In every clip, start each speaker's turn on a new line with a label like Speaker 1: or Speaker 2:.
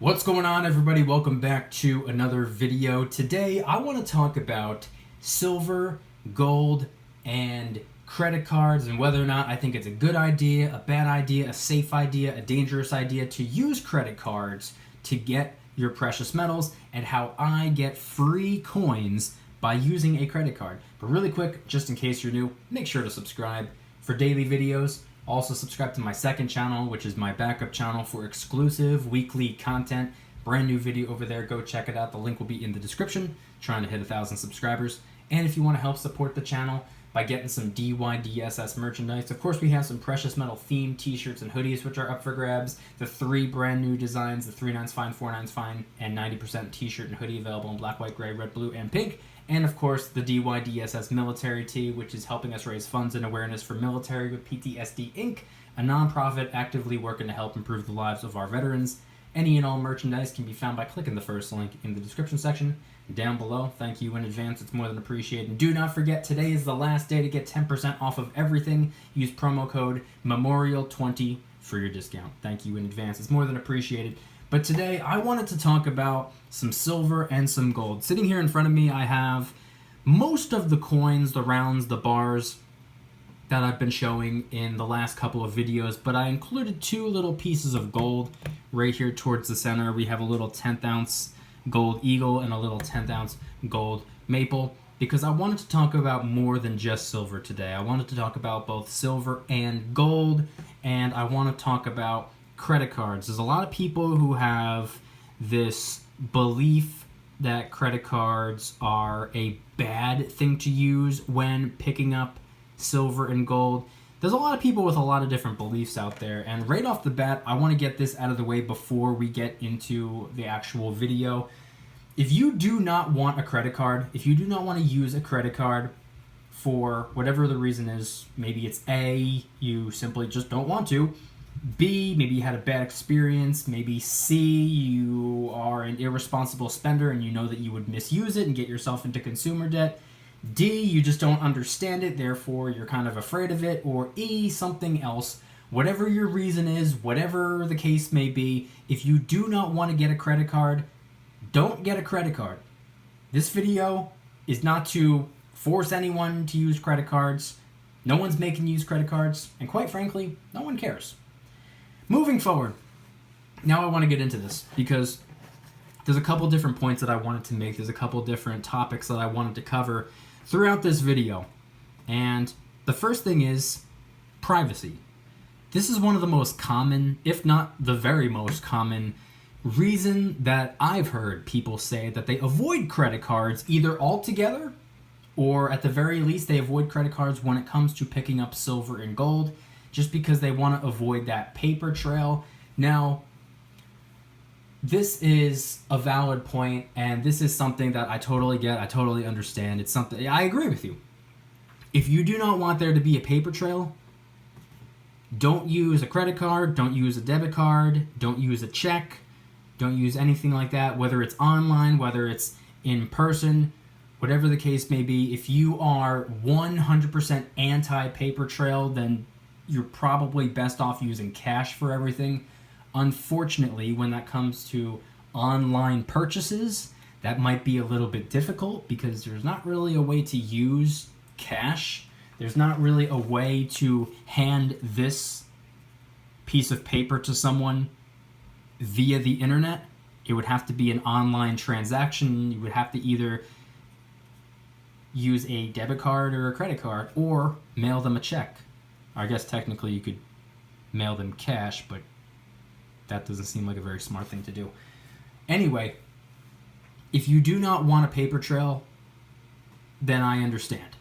Speaker 1: What's going on, everybody? Welcome back to another video. Today I want to talk about silver, gold, and credit cards, and whether or not I think it's a good idea, a bad idea, a safe idea, a dangerous idea to use credit cards to get your precious metals, and how I get free coins by using a credit card. But really quick, just in case you're new, make sure to subscribe for daily videos. Also subscribe to my second channel, which is my backup channel for exclusive weekly content. Brand new video over there. Go check it out. The link will be in the description. Trying to hit 1,000 subscribers. And if you want to help support the channel by getting some DYDSS merchandise, of course we have some precious metal themed t-shirts and hoodies which are up for grabs. The 3 brand new designs, the 3/9's fine, 4/9's fine, and 90% t-shirt and hoodie available in black, white, gray, red, blue, and pink. And of course, the DYDSS military tee, which is helping us raise funds and awareness for Military with PTSD Inc., a nonprofit actively working to help improve the lives of our veterans. Any and all merchandise can be found by clicking the first link in the description section down below. Thank you in advance. It's more than appreciated. And do not forget, today is the last day to get 10% off of everything. Use promo code MEMORIAL20 for your discount. Thank you in advance. It's more than appreciated. But today I wanted to talk about some silver and some gold. Sitting here in front of me, I have most of the coins, the rounds, the bars that I've been showing in the last couple of videos, but I included 2 little pieces of gold right here towards the center. We have a little 10th ounce gold eagle and a little 10th ounce gold maple, because I wanted to talk about more than just silver today. I wanted to talk about both silver and gold, and I want to talk about credit cards. There's a lot of people who have this belief that credit cards are a bad thing to use when picking up silver and gold. There's a lot of people with a lot of different beliefs out there, and right off the bat, I want to get this out of the way before we get into the actual video. If you do not want a credit card, if you do not want to use a credit card for whatever the reason is, maybe it's A, you simply just don't want to, B, maybe you had a bad experience, maybe C, you are an irresponsible spender and you know that you would misuse it and get yourself into consumer debt, D, you just don't understand it, therefore you're kind of afraid of it, or E, something else. Whatever your reason is, whatever the case may be, if you do not want to get a credit card, don't get a credit card. This video is not to force anyone to use credit cards. No one's making you use credit cards, and quite frankly, no one cares. Moving forward, now I want to get into this because there's a couple different points that I wanted to make. There's a couple different topics that I wanted to cover throughout this video. And the first thing is privacy. This is one of the most common, if not the very most common, reason that I've heard people say that they avoid credit cards either altogether or at the very least they avoid credit cards when it comes to picking up silver and gold, just because they want to avoid that paper trail. Now, this is a valid point, and this is something that I totally get, I totally understand. It's something, I agree with you. If you do not want there to be a paper trail, don't use a credit card, don't use a debit card, don't use a check, don't use anything like that, whether it's online, whether it's in person, whatever the case may be. If you are 100% anti-paper trail, then you're probably best off using cash for everything. Unfortunately, when that comes to online purchases, that might be a little bit difficult because there's not really a way to use cash. There's not really a way to hand this piece of paper to someone via the internet. It would have to be an online transaction. You would have to either use a debit card or a credit card or mail them a check. I guess technically you could mail them cash, but that doesn't seem like a very smart thing to do. Anyway, if you do not want a paper trail, then I understand.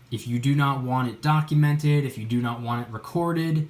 Speaker 1: If you do not want it documented, if you do not want it recorded,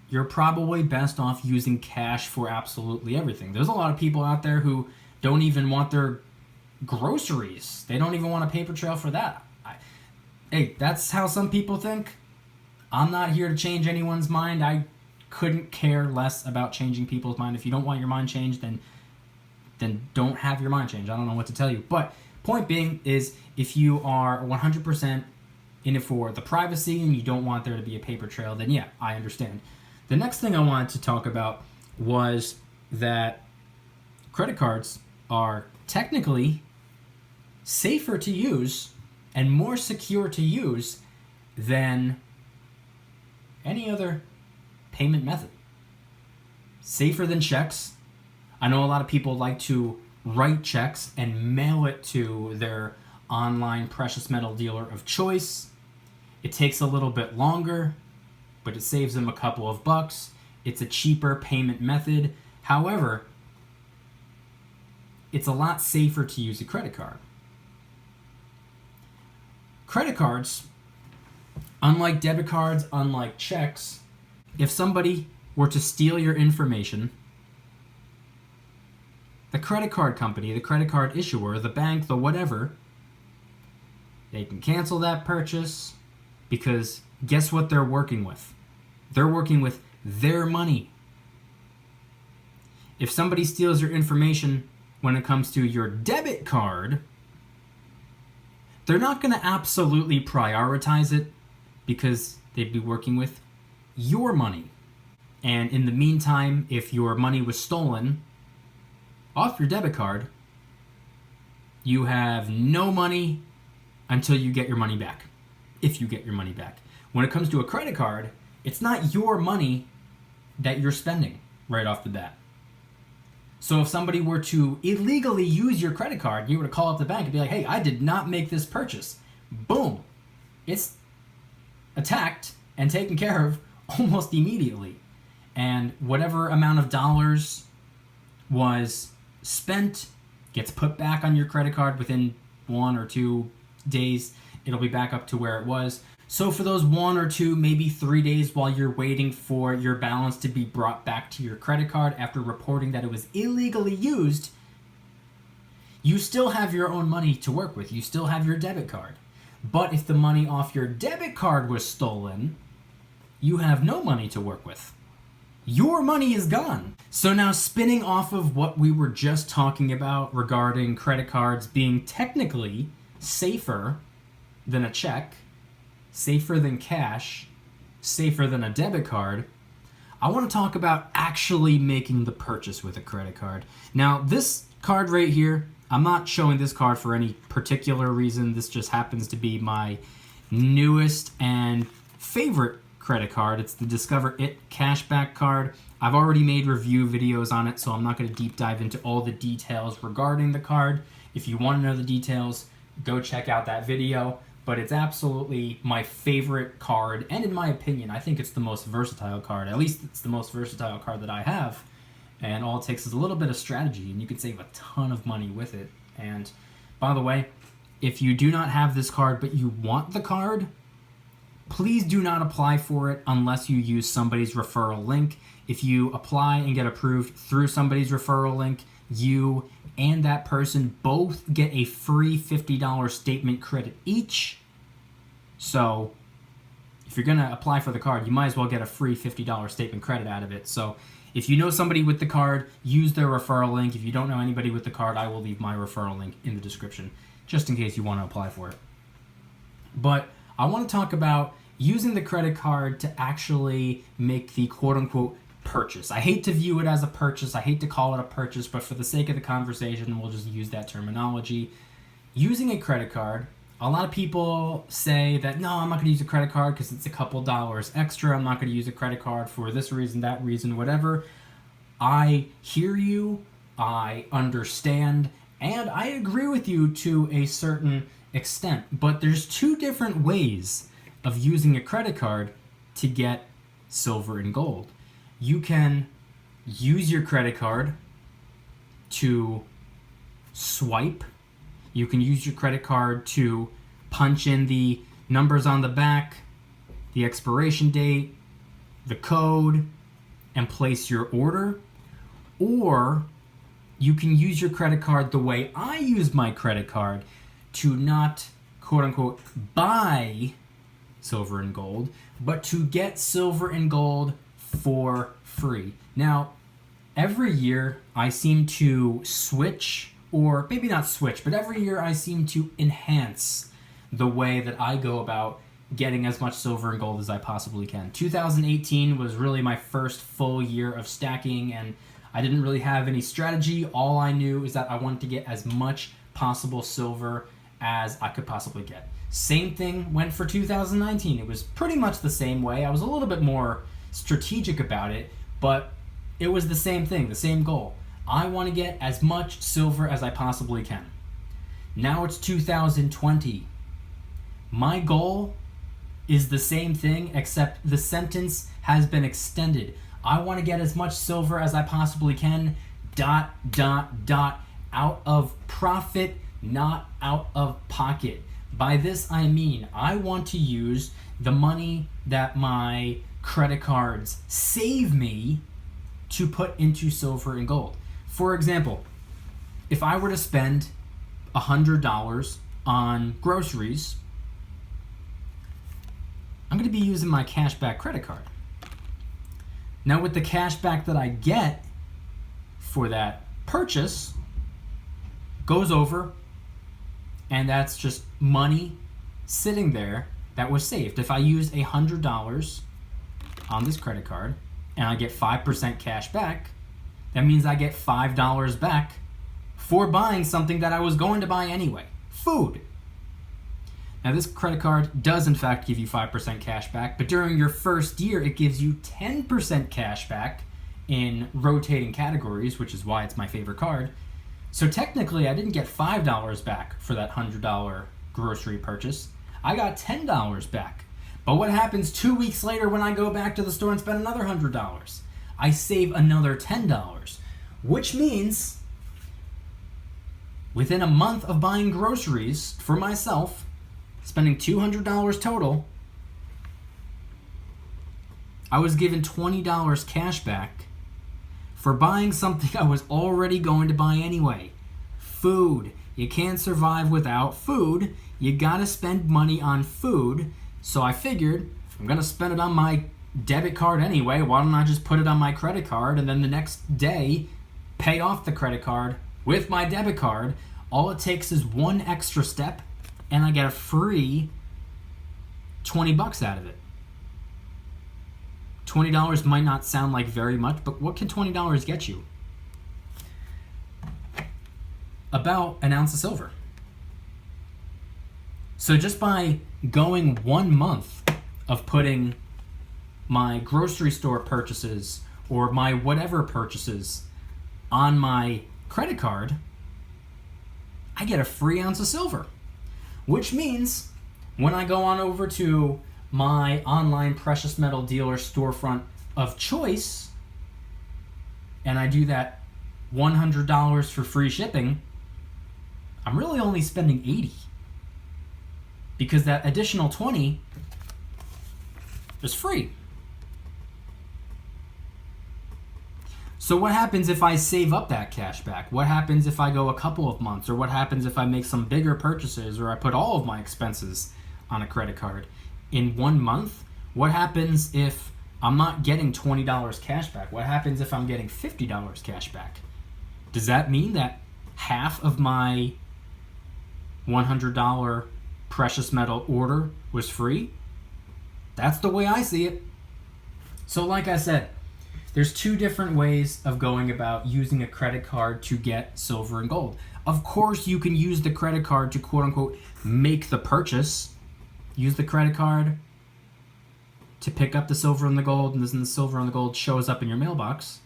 Speaker 1: you're probably best off using cash for absolutely everything. There's a lot of people out there who don't even want their groceries. They don't even want a paper trail for that. Hey, that's how some people think. I'm not here to change anyone's mind. I couldn't care less about changing people's mind. If you don't want your mind changed, then don't have your mind changed. I don't know what to tell you. But point being is, if you are 100% in it for the privacy and you don't want there to be a paper trail, then yeah, I understand. The next thing I wanted to talk about was that credit cards are technically safer to use and more secure to use than any other payment method. Safer than checks. I know a lot of people like to write checks and mail it to their online precious metal dealer of choice. It takes a little bit longer, but it saves them a couple of bucks. It's a cheaper payment method. However, it's a lot safer to use a credit card. Credit cards, unlike debit cards, unlike checks, if somebody were to steal your information, the credit card company, the credit card issuer, the bank, the whatever, they can cancel that purchase because guess what they're working with? They're working with their money. If somebody steals your information when it comes to your debit card, they're not going to absolutely prioritize it because they'd be working with your money. And in the meantime, if your money was stolen off your debit card, you have no money until you get your money back, if you get your money back. When it comes to a credit card, it's not your money that you're spending right off the bat. So if somebody were to illegally use your credit card, you were to call up the bank and be like, hey, I did not make this purchase. Boom. It's attacked and taken care of almost immediately. And whatever amount of dollars was spent gets put back on your credit card within 1 or 2 days. It'll be back up to where it was. So for those 1 or 2, maybe 3 days while you're waiting for your balance to be brought back to your credit card after reporting that it was illegally used, you still have your own money to work with. You still have your debit card. But if the money off your debit card was stolen, you have no money to work with. Your money is gone. So now, spinning off of what we were just talking about regarding credit cards being technically safer than a check, safer than cash, safer than a debit card, I want to talk about actually making the purchase with a credit card. Now, this card right here, I'm not showing this card for any particular reason. This just happens to be my newest and favorite credit card. It's the Discover It cashback card. I've already made review videos on it, so I'm not going to deep dive into all the details regarding the card. If you want to know the details, go check out that video. But it's absolutely my favorite card, and in my opinion, I think it's the most versatile card. At least it's the most versatile card that I have. And all it takes is a little bit of strategy, and you can save a ton of money with it. And by the way, if you do not have this card but you want the card, please do not apply for it unless you use somebody's referral link. If you apply and get approved through somebody's referral link, you and that person both get a free $50 statement credit each. So if you're going to apply for the card, you might as well get a free $50 statement credit out of it. So if you know somebody with the card, use their referral link. If you don't know anybody with the card, I will leave my referral link in the description just in case you want to apply for it. But I want to talk about using the credit card to actually make the quote-unquote purchase. I hate to view it as a purchase. I hate to call it a purchase, but for the sake of the conversation, we'll just use that terminology. Using a credit card, a lot of people say that, no, I'm not going to use a credit card because it's a couple dollars extra. I'm not going to use a credit card for this reason, that reason, whatever. I hear you. I understand. And I agree with you to a certain extent. But there's two different ways of using a credit card to get silver and gold. You can use your credit card to swipe. You can use your credit card to punch in the numbers on the back, the expiration date, the code, and place your order. Or you can use your credit card the way I use my credit card to not, quote unquote, buy silver and gold, but to get silver and gold for free. Now, every year I seem to switch, or maybe not switch, but every year I seem to enhance the way that I go about getting as much silver and gold as I possibly can. 2018 was really my first full year of stacking, and I didn't really have any strategy. All I knew is that I wanted to get as much possible silver as I could possibly get. Same thing went for 2019. It was pretty much the same way. I was a little bit more strategic about it, but it was the same thing, the same goal. I want to get as much silver as I possibly can. Now it's 2020. My goal is the same thing, except the sentence has been extended. I want to get as much silver as I possibly can, ... out of profit, not out of pocket. By this I mean, I want to use the money that my credit cards save me to put into silver and gold. For example, if I were to spend $100 on groceries, I'm going to be using my cashback credit card. Now with the cashback that I get for that purchase goes over, and that's just money sitting there that was saved. If I use $100 on this credit card and I get 5% cash back, that means I get $5 back for buying something that I was going to buy anyway. Food. Now this credit card does in fact give you 5% cash back, but during your first year it gives you 10% cash back in rotating categories, which is why it's my favorite card. So technically I didn't get $5 back for that $100 grocery purchase. I got $10 back. But what happens 2 weeks later when I go back to the store and spend another $100? I save another $10, which means within a month of buying groceries for myself, spending $200 total, I was given $20 cash back for buying something I was already going to buy anyway. Food. You can't survive without food. You gotta spend money on food. So I figured, if I'm gonna spend it on my debit card anyway, why don't I just put it on my credit card and then the next day pay off the credit card with my debit card. All it takes is one extra step and I get a free $20 out of it. $20 might not sound like very much, but what can $20 get you? About an ounce of silver. So just by going 1 month of putting my grocery store purchases or my whatever purchases on my credit card, I get a free ounce of silver. Which means when I go on over to my online precious metal dealer storefront of choice and I do that $100 for free shipping, I'm really only spending $80 because that additional $20 is free. So what happens if I save up that cash back? What happens if I go a couple of months? Or what happens if I make some bigger purchases or I put all of my expenses on a credit card? In 1 month, what happens if I'm not getting $20 cash back? What happens if I'm getting $50 cash back? Does that mean that half of my $100 precious metal order was free? That's the way I see it. So like I said, there's two different ways of going about using a credit card to get silver and gold. Of course, you can use the credit card to quote unquote make the purchase. Use the credit card to pick up the silver and the gold, and then the silver and the gold shows up in your mailbox.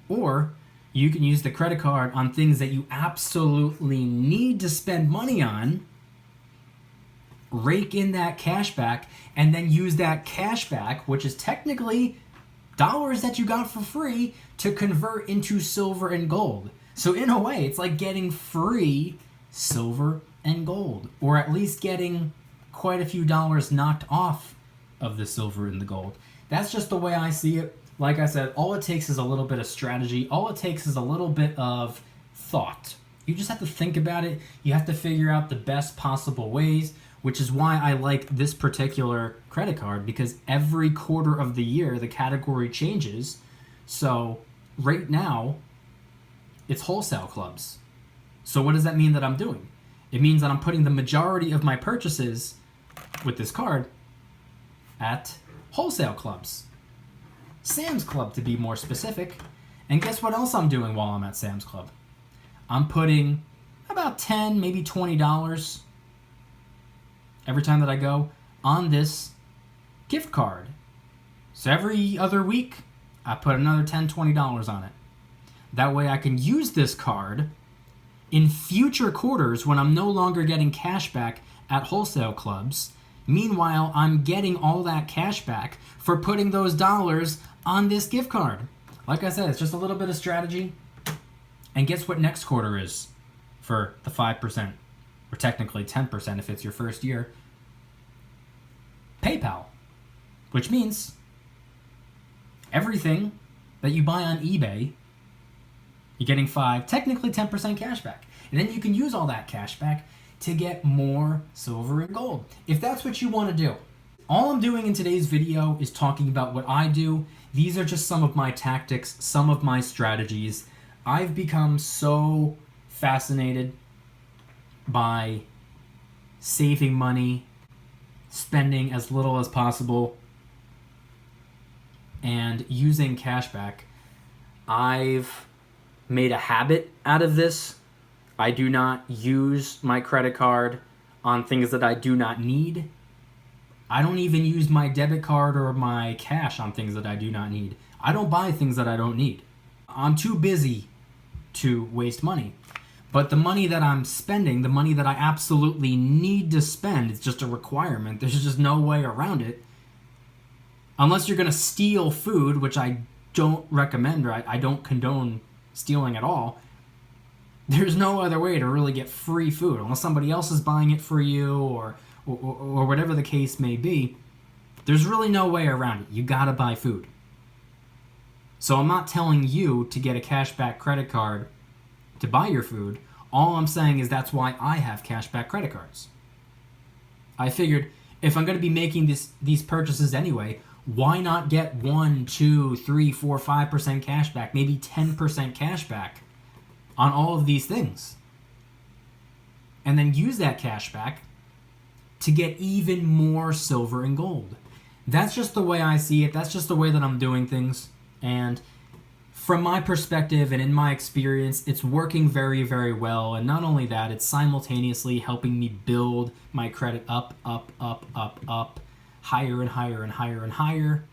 Speaker 1: Or you can use the credit card on things that you absolutely need to spend money on, rake in that cash back, and then use that cash back, which is technically dollars that you got for free, to convert into silver and gold. So in a way, it's like getting free silver and gold, or at least getting quite a few dollars knocked off of the silver and the gold. That's just the way I see it. Like I said, all it takes is a little bit of strategy. All it takes is a little bit of thought. You just have to think about it. You have to figure out the best possible ways, which is why I like this particular credit card, because every quarter of the year the category changes. So right now it's wholesale clubs. So what does that mean that I'm doing? It means that I'm putting the majority of my purchases with this card at wholesale clubs. Sam's Club to be more specific. And guess what else I'm doing while I'm at Sam's Club? I'm putting about $10, maybe $20 every time that I go on this gift card. So every other week, I put another $10, $20 on it. That way I can use this card in future quarters when I'm no longer getting cash back at wholesale clubs. Meanwhile, I'm getting all that cash back for putting those dollars on this gift card. Like I said, it's just a little bit of strategy. And guess what next quarter is for the 5%, or technically 10% if it's your first year? PayPal, which means everything that you buy on eBay, you're getting 5, technically 10% cash back. And then you can use all that cash back to get more silver and gold, if that's what you want to do. All I'm doing in today's video is talking about what I do. These are just some of my tactics, some of my strategies. I've become so fascinated by saving money, spending as little as possible, and using cash back. I've made a habit out of this. I do not use my credit card on things that I do not need. I don't even use my debit card or my cash on things that I do not need. I don't buy things that I don't need. I'm too busy to waste money. But the money that I'm spending, the money that I absolutely need to spend, it's just a requirement. There's just no way around it. Unless you're going to steal food, which I don't recommend, or I don't condone stealing at all. There's no other way to really get free food unless somebody else is buying it for you or whatever the case may be. There's really no way around it. You gotta buy food. So I'm not telling you to get a cashback credit card to buy your food. All I'm saying is that's why I have cashback credit cards. I figured if I'm going to be making these purchases anyway, why not get 1, 2, 3, 4, 5% cash back, maybe 10% cash back on all of these things? And then use that cash back to get even more silver and gold. That's just the way I see it. That's just the way that I'm doing things. And from my perspective and in my experience, it's working very, very well. And not only that, it's simultaneously helping me build my credit up, higher and higher and higher and higher,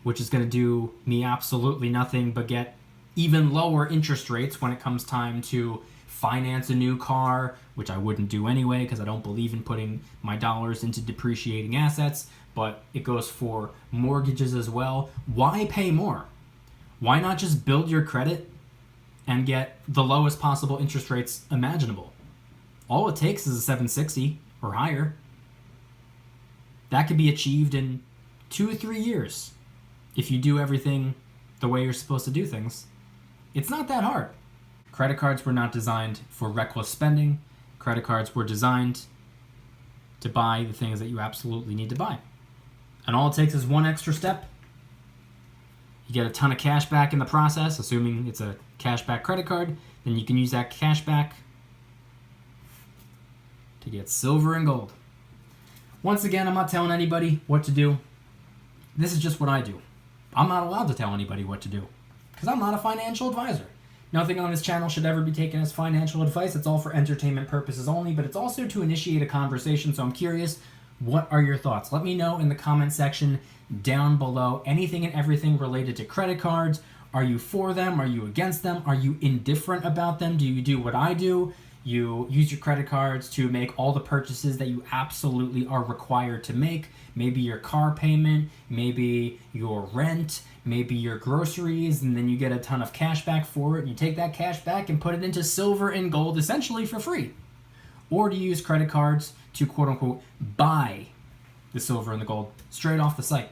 Speaker 1: which is going to do me absolutely nothing but get even lower interest rates when it comes time to finance a new car, which I wouldn't do anyway because I don't believe in putting my dollars into depreciating assets, but it goes for mortgages as well. Why pay more? Why not just build your credit and get the lowest possible interest rates imaginable? All it takes is a 760 or higher. That could be achieved in 2 or 3 years if you do everything the way you're supposed to do things. It's not that hard. Credit cards were not designed for reckless spending. Credit cards were designed to buy the things that you absolutely need to buy. And all it takes is one extra step. You get a ton of cash back in the process, assuming it's a cash back credit card. Then you can use that cash back to get silver and gold. Once again, I'm not telling anybody what to do. This is just what I do. I'm not allowed to tell anybody what to do because I'm not a financial advisor. Nothing on this channel should ever be taken as financial advice. It's all for entertainment purposes only, but it's also to initiate a conversation. So I'm curious, what are your thoughts? Let me know in the comment section down below. Anything and everything related to credit cards. Are you for them? Are you against them? Are you indifferent about them? Do you do what I do? You use your credit cards to make all the purchases that you absolutely are required to make. Maybe your car payment, maybe your rent, maybe your groceries, and then you get a ton of cash back for it. You take that cash back and put it into silver and gold essentially for free. Or do you use credit cards to quote unquote buy the silver and the gold straight off the site?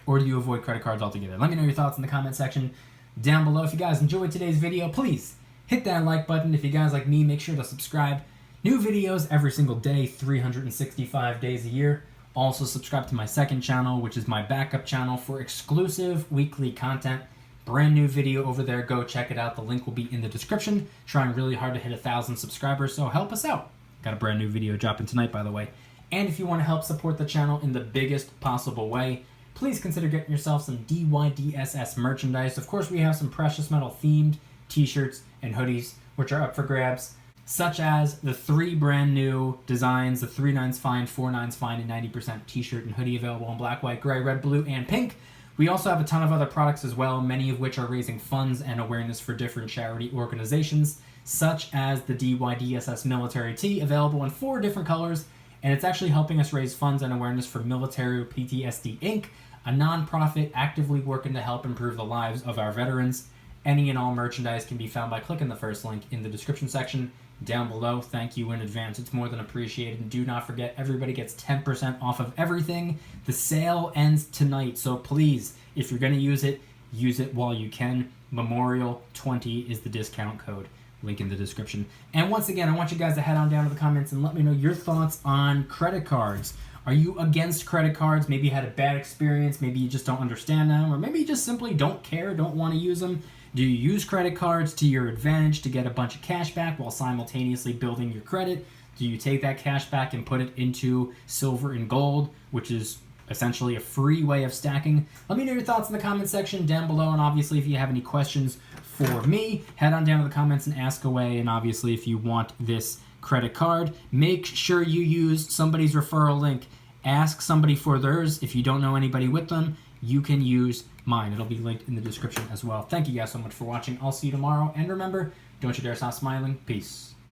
Speaker 1: Or do you avoid credit cards altogether? Let me know your thoughts in the comment section down below. If you guys enjoyed today's video, please hit that like button. If you guys like me, make sure to subscribe. New videos every single day, 365 days a year. Also subscribe to my second channel, which is my backup channel for exclusive weekly content. Brand new video over there. Go check it out. The link will be in the description. Trying really hard to hit 1,000 subscribers, so help us out. Got a brand new video dropping tonight, by the way. And if you want to help support the channel in the biggest possible way, please consider getting yourself some DYDSS merchandise. Of course, we have some precious metal themed t-shirts and hoodies, which are up for grabs, such as the 3 brand new designs, the 3 nines fine, 4 nines fine, and 90% t-shirt and hoodie available in black, white, gray, red, blue, and pink. We also have a ton of other products as well, many of which are raising funds and awareness for different charity organizations, such as the DYDSS military tee, available in 4 different colors, and it's actually helping us raise funds and awareness for Military PTSD Inc., a nonprofit actively working to help improve the lives of our veterans. Any and all merchandise can be found by clicking the first link in the description section down below. Thank you in advance. It's more than appreciated. And do not forget, everybody gets 10% off of everything. The sale ends tonight, so please, if you're going to use it while you can. Memorial 20 is the discount code. Link in the description. And once again, I want you guys to head on down to the comments and let me know your thoughts on credit cards. Are you against credit cards? Maybe you had a bad experience. Maybe you just don't understand them. Or maybe you just simply don't care, don't want to use them. Do you use credit cards to your advantage to get a bunch of cash back while simultaneously building your credit? Do you take that cash back and put it into silver and gold, which is essentially a free way of stacking? Let me know your thoughts in the comment section down below, and obviously if you have any questions for me, head on down to the comments and ask away. And obviously if you want this credit card, make sure you use somebody's referral link. Ask somebody for theirs. If you don't know anybody with them, you can use mine. It'll be linked in the description as well. Thank you guys so much for watching. I'll see you tomorrow, and remember, don't you dare stop smiling. Peace.